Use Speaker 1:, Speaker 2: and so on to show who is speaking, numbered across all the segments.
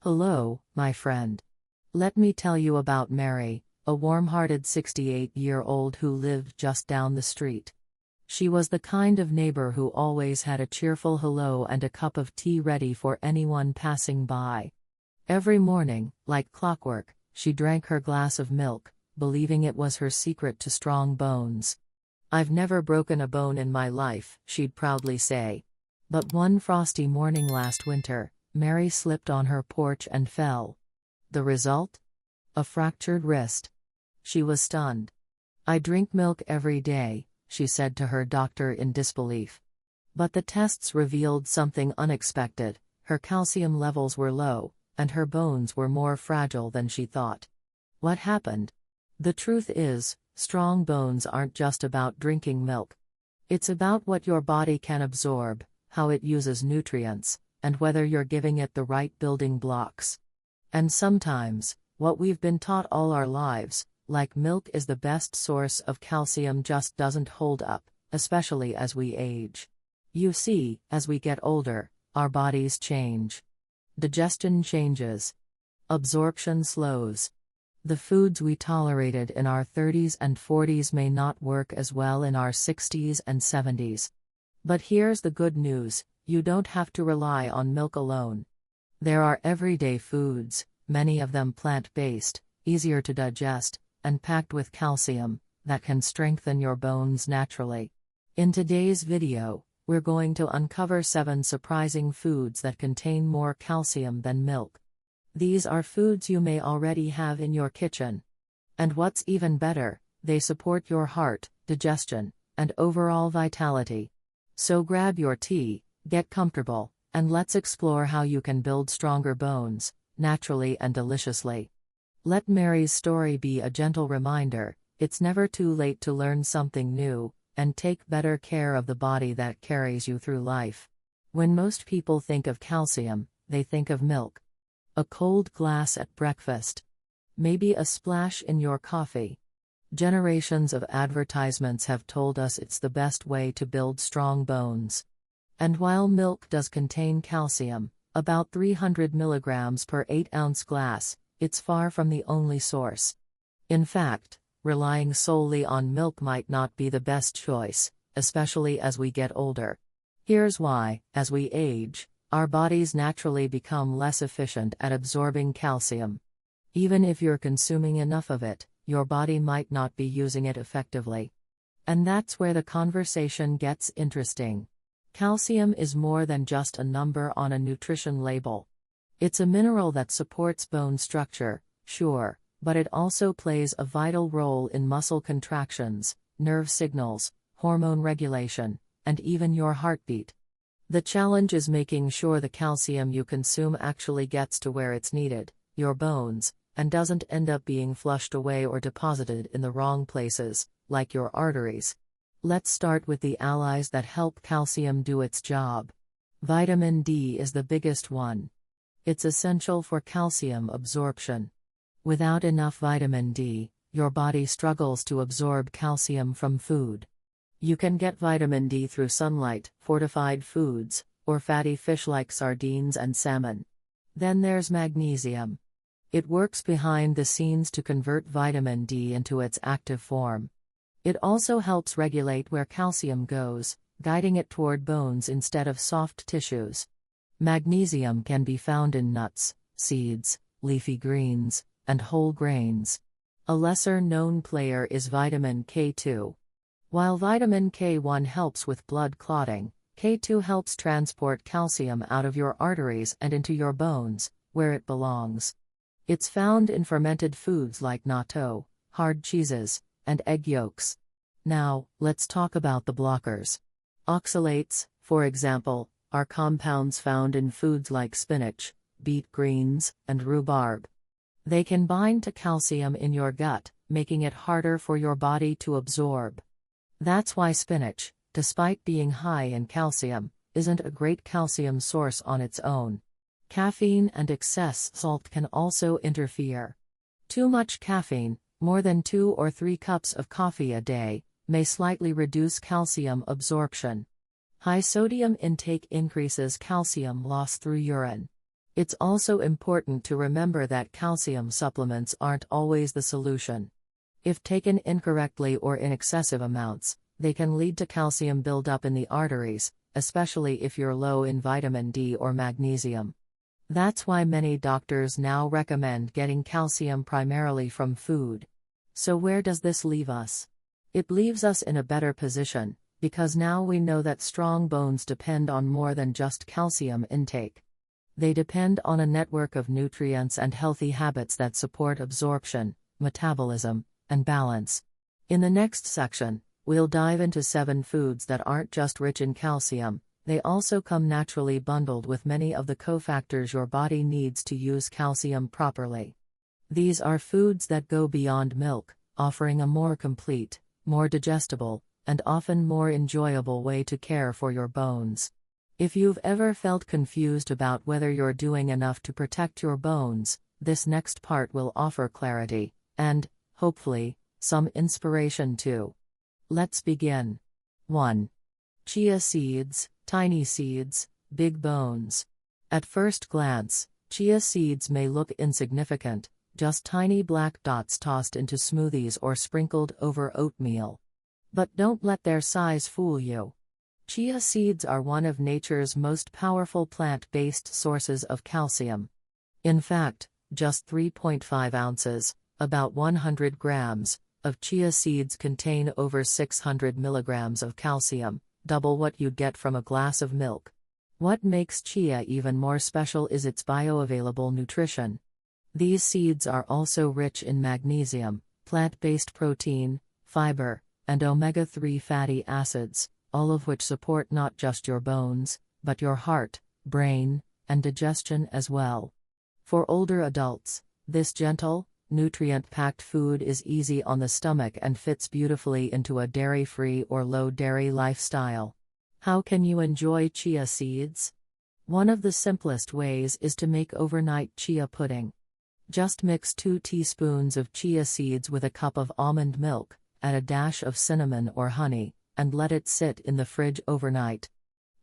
Speaker 1: Hello, my friend. Let me tell you about Mary, a warm-hearted 68-year-old who lived just down the street. She was the kind of neighbor who always had a cheerful hello and a cup of tea ready for anyone passing by. Every morning, like clockwork, she drank her glass of milk, believing it was her secret to strong bones. "I've never broken a bone in my life," she'd proudly say. But one frosty morning last winter, Mary slipped on her porch and fell. The result? A fractured wrist. She was stunned. "I drink milk every day," she said to her doctor in disbelief. But the tests revealed something unexpected. Her calcium levels were low, and her bones were more fragile than she thought. What happened? The truth is, strong bones aren't just about drinking milk. It's about what your body can absorb, how it uses nutrients, and whether you're giving it the right building blocks. And sometimes, what we've been taught all our lives, like milk is the best source of calcium, just doesn't hold up, especially as we age. You see, as we get older, our bodies change. Digestion changes. Absorption slows. The foods we tolerated in our 30s and 40s may not work as well in our 60s and 70s. But here's the good news: you don't have to rely on milk alone. There are everyday foods, many of them plant-based, easier to digest, and packed with calcium, that can strengthen your bones naturally. In today's video, we're going to uncover 7 surprising foods that contain more calcium than milk. These are foods you may already have in your kitchen. And what's even better, they support your heart, digestion, and overall vitality. So grab your tea, get comfortable, and let's explore how you can build stronger bones, naturally and deliciously. Let Mary's story be a gentle reminder: it's never too late to learn something new, and take better care of the body that carries you through life. When most people think of calcium, they think of milk. A cold glass at breakfast. Maybe a splash in your coffee. Generations of advertisements have told us it's the best way to build strong bones. And while milk does contain calcium, about 300 milligrams per 8-ounce glass, it's far from the only source. In fact, relying solely on milk might not be the best choice, especially as we get older. Here's why: as we age, our bodies naturally become less efficient at absorbing calcium. Even if you're consuming enough of it, your body might not be using it effectively. And that's where the conversation gets interesting. Calcium is more than just a number on a nutrition label. It's a mineral that supports bone structure, sure, but it also plays a vital role in muscle contractions, nerve signals, hormone regulation, and even your heartbeat. The challenge is making sure the calcium you consume actually gets to where it's needed, your bones, and doesn't end up being flushed away or deposited in the wrong places, like your arteries. Let's start with the allies that help calcium do its job. Vitamin D is the biggest one. It's essential for calcium absorption. Without enough vitamin D, your body struggles to absorb calcium from food. You can get vitamin D through sunlight, fortified foods, or fatty fish like sardines and salmon. Then there's magnesium. It works behind the scenes to convert vitamin D into its active form. It also helps regulate where calcium goes, guiding it toward bones instead of soft tissues. Magnesium can be found in nuts, seeds, leafy greens, and whole grains. A lesser-known player is vitamin K2. While vitamin K1 helps with blood clotting, K2 helps transport calcium out of your arteries and into your bones, where it belongs. It's found in fermented foods like natto, hard cheeses, and egg yolks. Now, let's talk about the blockers. Oxalates, for example, are compounds found in foods like spinach, beet greens, and rhubarb. They can bind to calcium in your gut, making it harder for your body to absorb. That's why spinach, despite being high in calcium, isn't a great calcium source on its own. Caffeine and excess salt can also interfere. Too much caffeine, more than 2 or 3 cups of coffee a day, may slightly reduce calcium absorption. High sodium intake increases calcium loss through urine. It's also important to remember that calcium supplements aren't always the solution. If taken incorrectly or in excessive amounts, they can lead to calcium buildup in the arteries, especially if you're low in vitamin D or magnesium. That's why many doctors now recommend getting calcium primarily from food. So where does this leave us? It leaves us in a better position, because now we know that strong bones depend on more than just calcium intake. They depend on a network of nutrients and healthy habits that support absorption, metabolism, and balance. In the next section, we'll dive into 7 foods that aren't just rich in calcium, they also come naturally bundled with many of the cofactors your body needs to use calcium properly. These are foods that go beyond milk, offering a more complete, more digestible, and often more enjoyable way to care for your bones. If you've ever felt confused about whether you're doing enough to protect your bones, this next part will offer clarity, and, hopefully, some inspiration too. Let's begin. 1. Chia seeds, tiny seeds, big bones. At first glance, chia seeds may look insignificant, just tiny black dots tossed into smoothies or sprinkled over oatmeal. But don't let their size fool you. Chia seeds are one of nature's most powerful plant-based sources of calcium. In fact, just 3.5 ounces, about 100 grams, of chia seeds contain over 600 milligrams of calcium, double what you'd get from a glass of milk. What makes chia even more special is its bioavailable nutrition. These seeds are also rich in magnesium, plant-based protein, fiber, and omega-3 fatty acids, all of which support not just your bones, but your heart, brain, and digestion as well. For older adults, this gentle, nutrient-packed food is easy on the stomach and fits beautifully into a dairy-free or low-dairy lifestyle. How can you enjoy chia seeds? One of the simplest ways is to make overnight chia pudding. Just mix 2 teaspoons of chia seeds with a cup of almond milk, add a dash of cinnamon or honey, and let it sit in the fridge overnight.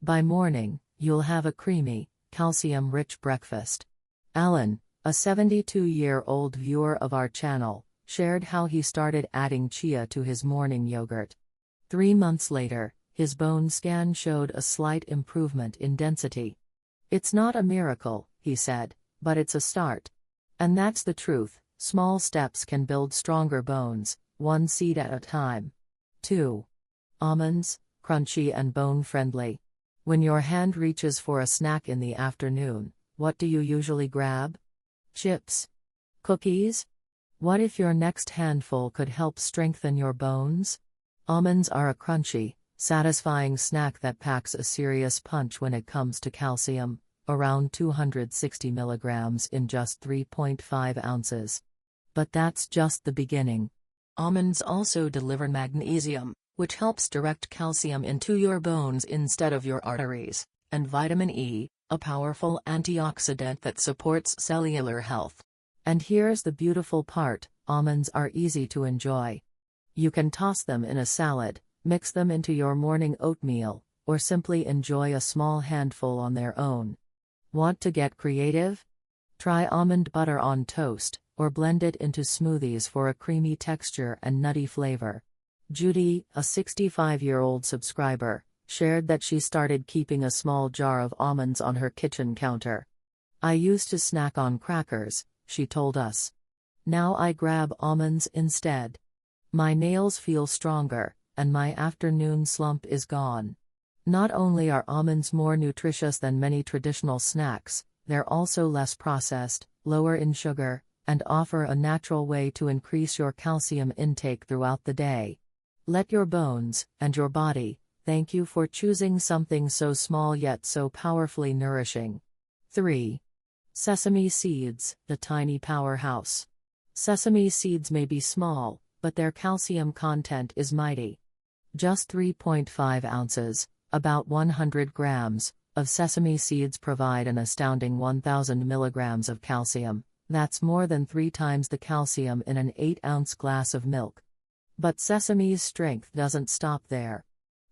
Speaker 1: By morning, you'll have a creamy, calcium-rich breakfast. Alan, a 72-year-old viewer of our channel, shared how he started adding chia to his morning yogurt. 3 months later, his bone scan showed a slight improvement in density. It's not a miracle, he said, but it's a start. And that's the truth, small steps can build stronger bones, one seed at a time. 2. Almonds, crunchy and bone-friendly. When your hand reaches for a snack in the afternoon, what do you usually grab? Chips? Cookies? What if your next handful could help strengthen your bones? Almonds are a crunchy, satisfying snack that packs a serious punch when it comes to calcium, around 260 milligrams in just 3.5 ounces. But that's just the beginning. Almonds also deliver magnesium, which helps direct calcium into your bones instead of your arteries, and vitamin E, a powerful antioxidant that supports cellular health. And here's the beautiful part, almonds are easy to enjoy. You can toss them in a salad, mix them into your morning oatmeal, or simply enjoy a small handful on their own. Want to get creative? Try almond butter on toast, or blend it into smoothies for a creamy texture and nutty flavor. Judy, a 65-year-old subscriber, shared that she started keeping a small jar of almonds on her kitchen counter. I used to snack on crackers, she told us. Now I grab almonds instead. My nails feel stronger, and my afternoon slump is gone. Not only are almonds more nutritious than many traditional snacks, they're also less processed, lower in sugar, and offer a natural way to increase your calcium intake throughout the day. Let your bones, and your body, thank you for choosing something so small yet so powerfully nourishing. 3. Sesame seeds, the tiny powerhouse. Sesame seeds may be small, but their calcium content is mighty. Just 3.5 ounces, about 100 grams, of sesame seeds provide an astounding 1,000 milligrams of calcium. That's more than 3 times the calcium in an 8-ounce glass of milk. But sesame's strength doesn't stop there.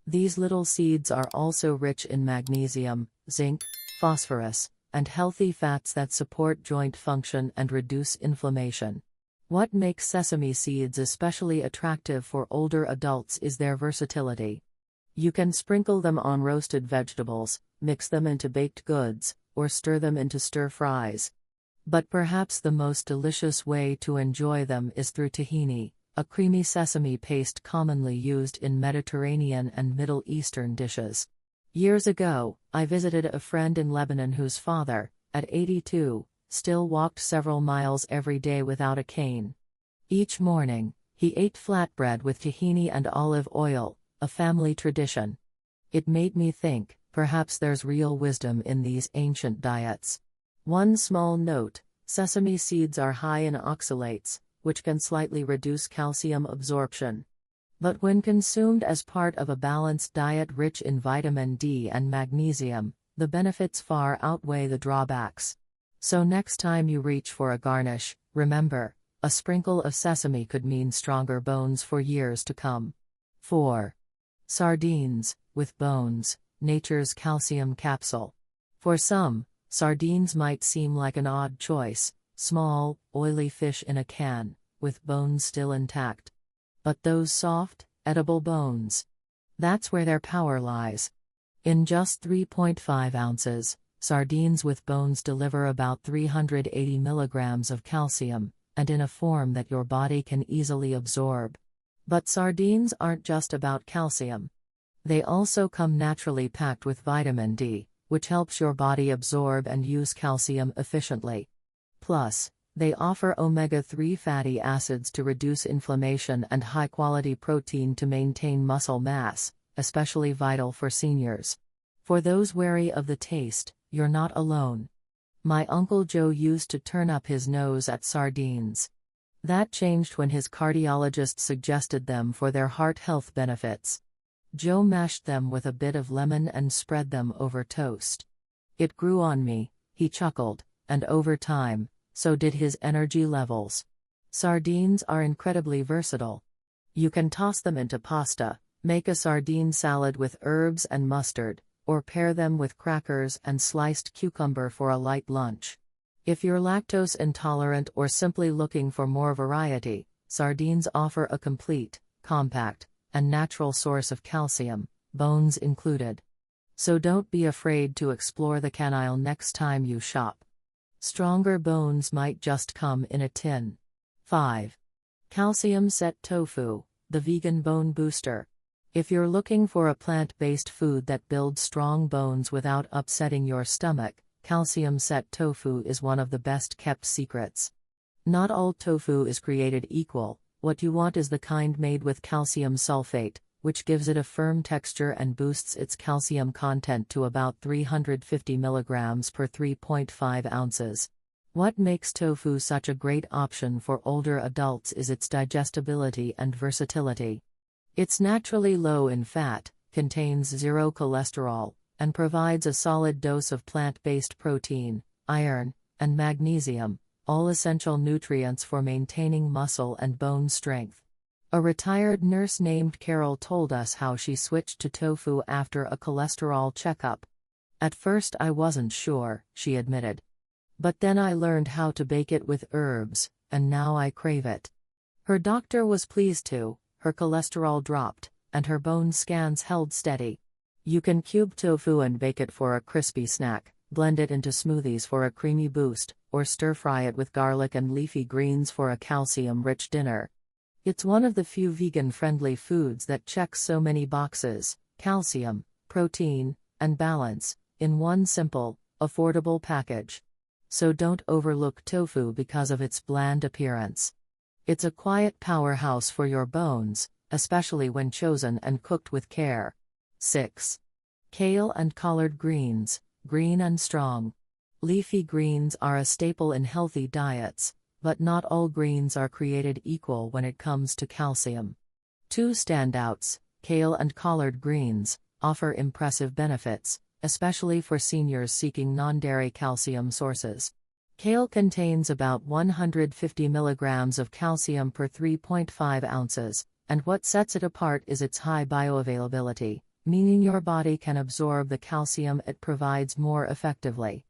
Speaker 1: These little seeds are also rich in magnesium, zinc, phosphorus, and healthy fats that support joint function and reduce inflammation. What makes sesame seeds especially attractive for older adults is their versatility. You can sprinkle them on roasted vegetables, mix them into baked goods, or stir them into stir-fries. But perhaps the most delicious way to enjoy them is through tahini, a creamy sesame paste commonly used in Mediterranean and Middle Eastern dishes. Years ago, I visited a friend in Lebanon whose father, at 82, still walked several miles every day without a cane. Each morning, he ate flatbread with tahini and olive oil, a family tradition. It made me think, perhaps there's real wisdom in these ancient diets. One small note: sesame seeds are high in oxalates, which can slightly reduce calcium absorption. But when consumed as part of a balanced diet rich in vitamin D and magnesium, the benefits far outweigh the drawbacks. So next time you reach for a garnish, remember, a sprinkle of sesame could mean stronger bones for years to come. 4. Sardines, with bones, nature's calcium capsule. For some, sardines might seem like an odd choice, small, oily fish in a can, with bones still intact. But those soft, edible bones, that's where their power lies. In just 3.5 ounces, sardines with bones deliver about 380 milligrams of calcium, and in a form that your body can easily absorb. But sardines aren't just about calcium. They also come naturally packed with vitamin D, which helps your body absorb and use calcium efficiently. Plus, they offer omega-3 fatty acids to reduce inflammation and high-quality protein to maintain muscle mass, especially vital for seniors. For those wary of the taste, you're not alone. My Uncle Joe used to turn up his nose at sardines. That changed when his cardiologist suggested them for their heart health benefits. Joe mashed them with a bit of lemon and spread them over toast. It grew on me, he chuckled, and over time, so did his energy levels. Sardines are incredibly versatile. You can toss them into pasta, make a sardine salad with herbs and mustard, or pair them with crackers and sliced cucumber for a light lunch. If you're lactose intolerant or simply looking for more variety, sardines offer a complete, compact, and natural source of calcium, bones included. So don't be afraid to explore the can aisle next time you shop. Stronger bones might just come in a tin. 5. Calcium Set Tofu, the vegan bone booster. If you're looking for a plant-based food that builds strong bones without upsetting your stomach, Calcium Set Tofu is one of the best-kept secrets. Not all tofu is created equal. What you want is the kind made with calcium sulfate, which gives it a firm texture and boosts its calcium content to about 350 milligrams per 3.5 ounces. What makes tofu such a great option for older adults is its digestibility and versatility. It's naturally low in fat, contains zero cholesterol, and provides a solid dose of plant-based protein, iron, and magnesium, all essential nutrients for maintaining muscle and bone strength. A retired nurse named Carol told us how she switched to tofu after a cholesterol checkup. At first I wasn't sure, she admitted. But then I learned how to bake it with herbs, and now I crave it. Her doctor was pleased too. Her cholesterol dropped, and her bone scans held steady. You can cube tofu and bake it for a crispy snack, blend it into smoothies for a creamy boost, or stir-fry it with garlic and leafy greens for a calcium-rich dinner. It's one of the few vegan-friendly foods that checks so many boxes: calcium, protein, and balance, in one simple, affordable package. So don't overlook tofu because of its bland appearance. It's a quiet powerhouse for your bones, especially when chosen and cooked with care. 6. Kale and collard greens, green and strong. Leafy greens are a staple in healthy diets, but not all greens are created equal when it comes to calcium. Two standouts, kale and collard greens, offer impressive benefits, especially for seniors seeking non-dairy calcium sources. Kale contains about 150 milligrams of calcium per 3.5 ounces, and what sets it apart is its high bioavailability, meaning your body can absorb the calcium it provides more effectively.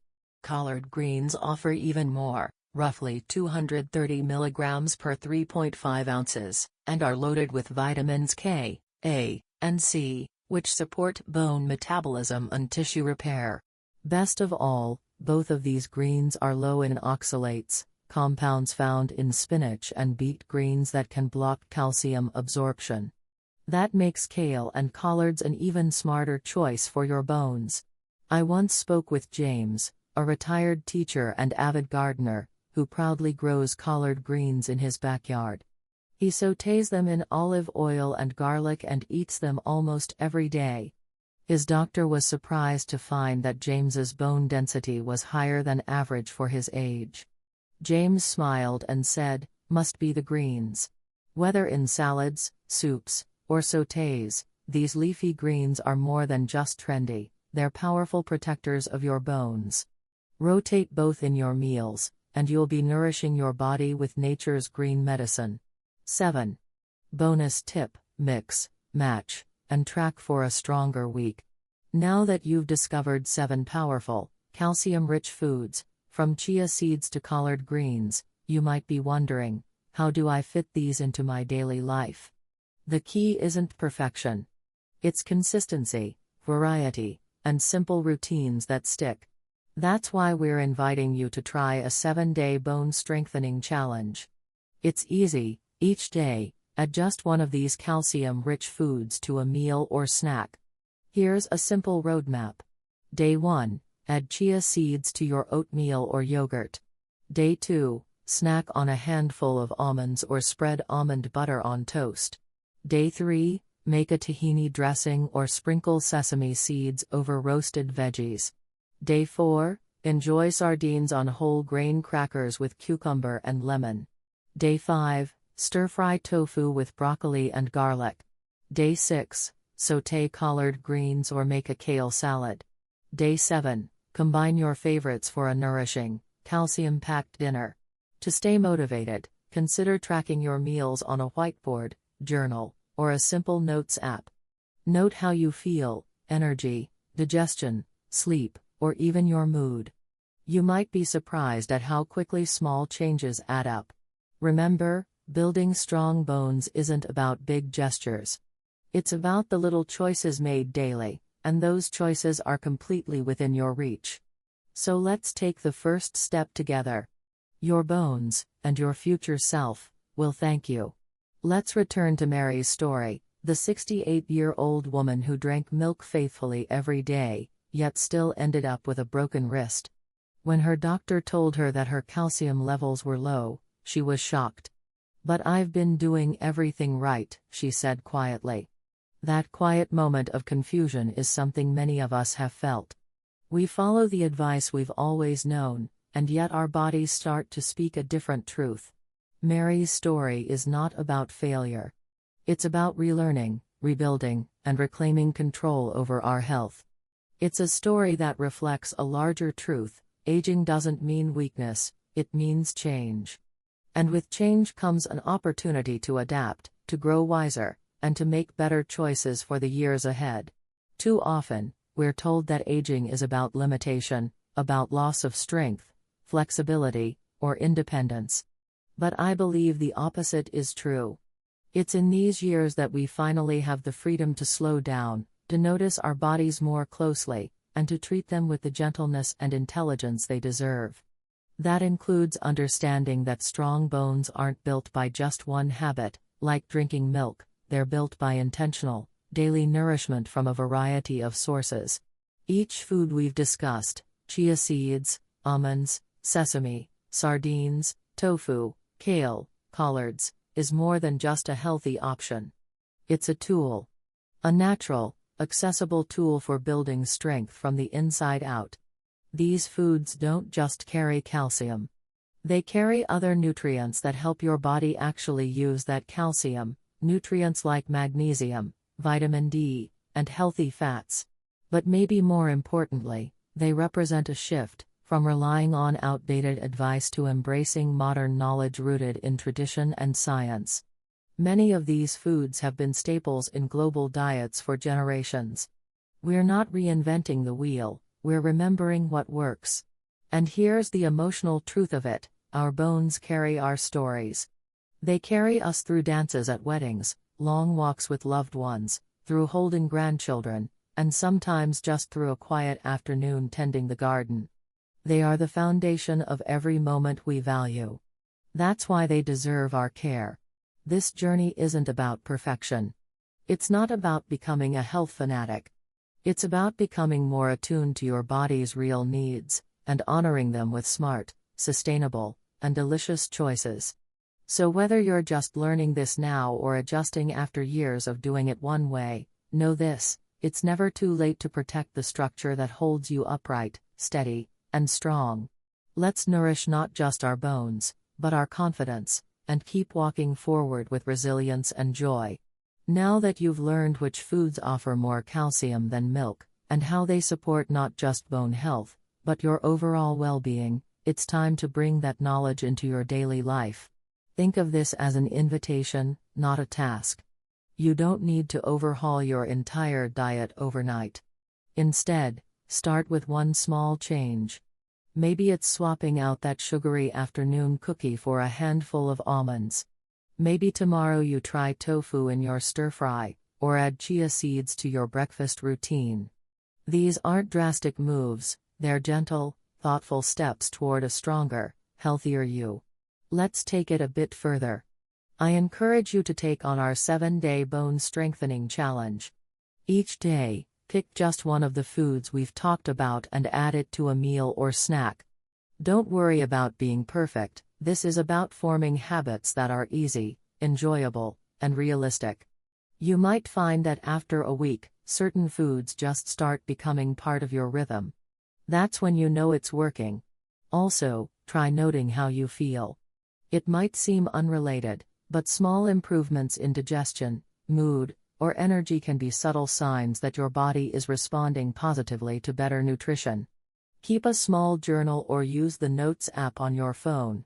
Speaker 1: Collard greens offer even more, roughly 230 mg per 3.5 ounces, and are loaded with vitamins K, A, and C, which support bone metabolism and tissue repair. Best of all, both of these greens are low in oxalates, compounds found in spinach and beet greens that can block calcium absorption. That makes kale and collards an even smarter choice for your bones. I once spoke with James, a retired teacher and avid gardener, who proudly grows collard greens in his backyard. He sautés them in olive oil and garlic and eats them almost every day. His doctor was surprised to find that James's bone density was higher than average for his age. James smiled and said, "Must be the greens." Whether in salads, soups, or sautés, these leafy greens are more than just trendy, they're powerful protectors of your bones. Rotate both in your meals, and you'll be nourishing your body with nature's green medicine. 7. Bonus tip: mix, match, and track for a stronger week. Now that you've discovered 7 powerful, calcium-rich foods, from chia seeds to collard greens, you might be wondering, how do I fit these into my daily life? The key isn't perfection. It's consistency, variety, and simple routines that stick. That's why we're inviting you to try a 7-day bone strengthening challenge. It's easy. Each day, add just one of these calcium-rich foods to a meal or snack. Here's a simple roadmap. Day 1, add chia seeds to your oatmeal or yogurt. Day 2, snack on a handful of almonds or spread almond butter on toast. Day 3, make a tahini dressing or sprinkle sesame seeds over roasted veggies. Day 4, enjoy sardines on whole grain crackers with cucumber and lemon. Day 5, stir-fry tofu with broccoli and garlic. Day 6, sauté collard greens or make a kale salad. Day 7, combine your favorites for a nourishing, calcium-packed dinner. To stay motivated, consider tracking your meals on a whiteboard, journal, or a simple notes app. Note how you feel: energy, digestion, sleep, or even your mood. You might be surprised at how quickly small changes add up. Remember, building strong bones isn't about big gestures. It's about the little choices made daily, and those choices are completely within your reach. So let's take the first step together. Your bones, and your future self, will thank you. Let's return to Mary's story, the 68-year-old woman who drank milk faithfully every day, yet still ended up with a broken wrist. When her doctor told her that her calcium levels were low, she was shocked. "But I've been doing everything right," she said quietly. That quiet moment of confusion is something many of us have felt. We follow the advice we've always known, and yet our bodies start to speak a different truth. Mary's story is not about failure. It's about relearning, rebuilding, and reclaiming control over our health. It's a story that reflects a larger truth: aging doesn't mean weakness, it means change. And with change comes an opportunity to adapt, to grow wiser, and to make better choices for the years ahead. Too often, we're told that aging is about limitation, about loss of strength, flexibility, or independence. But I believe the opposite is true. It's in these years that we finally have the freedom to slow down, to notice our bodies more closely, and to treat them with the gentleness and intelligence they deserve. That includes understanding that strong bones aren't built by just one habit, like drinking milk. They're built by intentional, daily nourishment from a variety of sources. Each food we've discussed, chia seeds, almonds, sesame, sardines, tofu, kale, collards, is more than just a healthy option. It's a tool. A natural, accessible tool for building strength from the inside out. These foods don't just carry calcium. They carry other nutrients that help your body actually use that calcium, nutrients like magnesium, vitamin D, and healthy fats. But maybe more importantly, they represent a shift from relying on outdated advice to embracing modern knowledge rooted in tradition and science. Many of these foods have been staples in global diets for generations. We're not reinventing the wheel, we're remembering what works. And here's the emotional truth of it: our bones carry our stories. They carry us through dances at weddings, long walks with loved ones, through holding grandchildren, and sometimes just through a quiet afternoon tending the garden. They are the foundation of every moment we value. That's why they deserve our care. This journey isn't about perfection. It's not about becoming a health fanatic. It's about becoming more attuned to your body's real needs, and honoring them with smart, sustainable, and delicious choices. So whether you're just learning this now or adjusting after years of doing it one way, know this: it's never too late to protect the structure that holds you upright, steady, and strong. Let's nourish not just our bones, but our confidence, and keep walking forward with resilience and joy. Now that you've learned which foods offer more calcium than milk, and how they support not just bone health, but your overall well-being, it's time to bring that knowledge into your daily life. Think of this as an invitation, not a task. You don't need to overhaul your entire diet overnight. Instead, start with one small change. Maybe it's swapping out that sugary afternoon cookie for a handful of almonds. Maybe tomorrow you try tofu in your stir-fry, or add chia seeds to your breakfast routine. These aren't drastic moves, they're gentle, thoughtful steps toward a stronger, healthier you. Let's take it a bit further. I encourage you to take on our 7-day bone strengthening challenge. Each day, pick just one of the foods we've talked about and add it to a meal or snack. Don't worry about being perfect. This is about forming habits that are easy, enjoyable, and realistic. You might find that after a week, certain foods just start becoming part of your rhythm. That's when you know it's working. Also, try noting how you feel. It might seem unrelated, but small improvements in digestion, mood, or energy can be subtle signs that your body is responding positively to better nutrition. Keep a small journal or use the Notes app on your phone.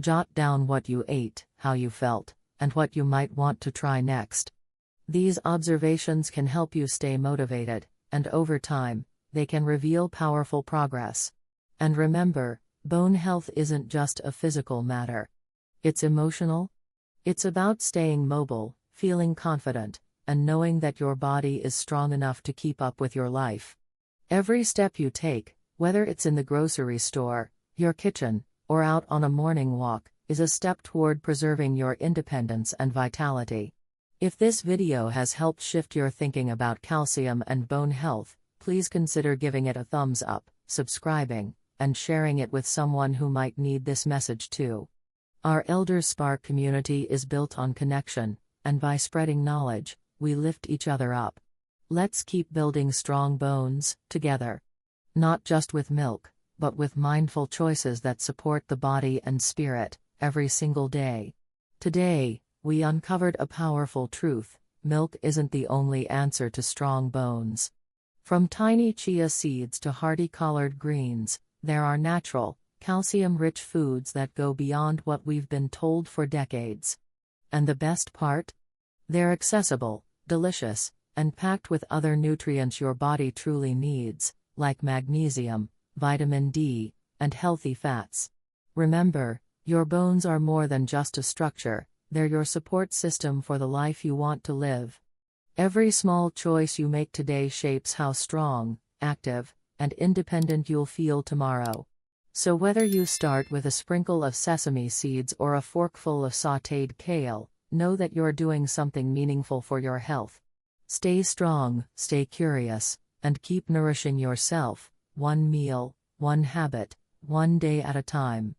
Speaker 1: Jot down what you ate, how you felt, and what you might want to try next. These observations can help you stay motivated, and over time, they can reveal powerful progress. And remember, bone health isn't just a physical matter. It's emotional. It's about staying mobile, feeling confident, and knowing that your body is strong enough to keep up with your life. Every step you take, whether it's in the grocery store, your kitchen, or out on a morning walk, is a step toward preserving your independence and vitality. If this video has helped shift your thinking about calcium and bone health, please consider giving it a thumbs up, subscribing, and sharing it with someone who might need this message too. Our Elder Spark community is built on connection, and by spreading knowledge, we lift each other up. Let's keep building strong bones, together. Not just with milk, but with mindful choices that support the body and spirit, every single day. Today, we uncovered a powerful truth: milk isn't the only answer to strong bones. From tiny chia seeds to hearty collard greens, there are natural, calcium-rich foods that go beyond what we've been told for decades. And the best part? They're accessible, delicious, and packed with other nutrients your body truly needs, like magnesium, vitamin D, and healthy fats. Remember, your bones are more than just a structure, they're your support system for the life you want to live. Every small choice you make today shapes how strong, active, and independent you'll feel tomorrow. So whether you start with a sprinkle of sesame seeds or a forkful of sautéed kale, know that you're doing something meaningful for your health. Stay strong, stay curious, and keep nourishing yourself, one meal, one habit, one day at a time.